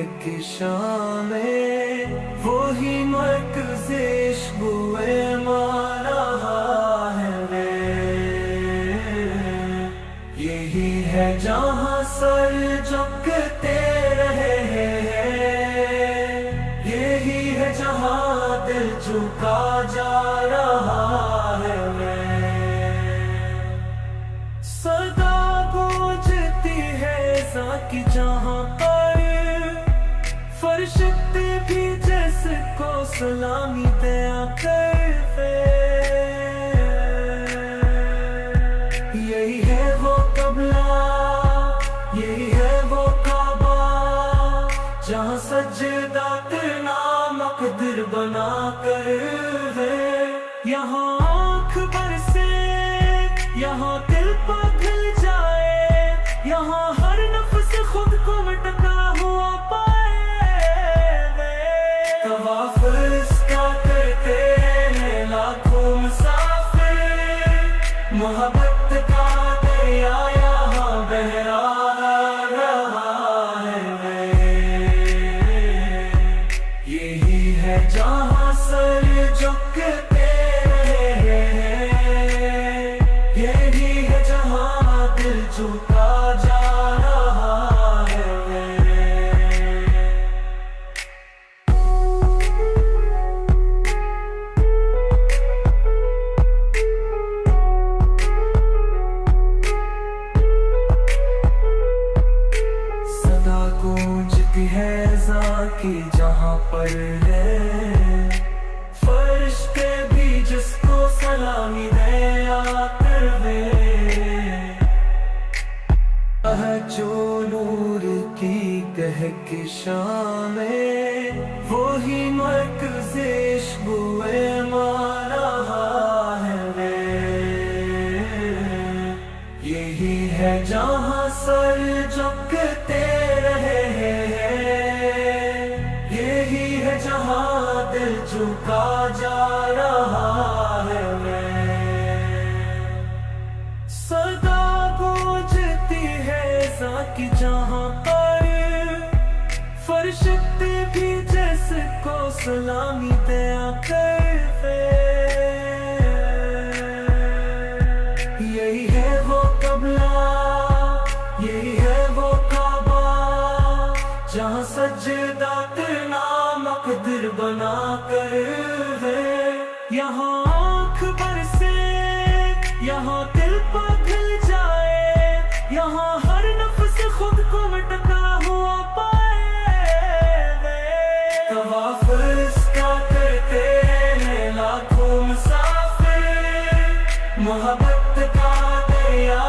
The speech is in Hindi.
की शामें वो ही मरकज़े इश्क़-ए मारा है वे। यही है जहाँ सर झुकते रहे हैं, यही है जहाँ दिल झुका जा रहा है वे। सदा गूंजती है ज़ाकी जहाँ पर फरिश्ते भी जिसको सलामी दया करते। यही है वो क़िबला, यही है वो काबा, जहाँ सजदा करना मक़दूर बना कर है। यहाँ आँख बरसे, यहाँ दिल पिघल जाए, यहाँ हर नफ्स खुद को मिटता हुआ पाए। तवाफ़ इसका करते हैं लाखों मुसाफिर, मोहब्बत का दरिया यहाँ बह रहा है। यही है जहाँ सर झुकते हैं, यही है जहाँ दिल झुका जा रहा है। सदा गूंजती है ज़ाकी जहाँ पर है, फरिश्ते भी जिसको सलामी दे आकर वे। जो नूर की कहकशां में वो ही मरकज़े इश्क़-ए मारा है वे। यही है जहाँ सर झुकते रहे हैं, यही है जहाँ दिल झुका जा रहा है वे। सदा गूंजती है ज़ाकी जहाँ पर फरिश्ते भी जिसको सलामी दया करते। यही है वो क़िबला, यही है वो काबा, जहाँ सजदा करना मक़दूर बना कर है। यहाँ आँख बरसे, यहाँ दिल पिघल जाए, यहाँ हर नफ्स खुद को मिटता हुआ पाए। तवाफ़ इसका करते हैं लाखों मुसाफिर, मोहब्बत का दरिया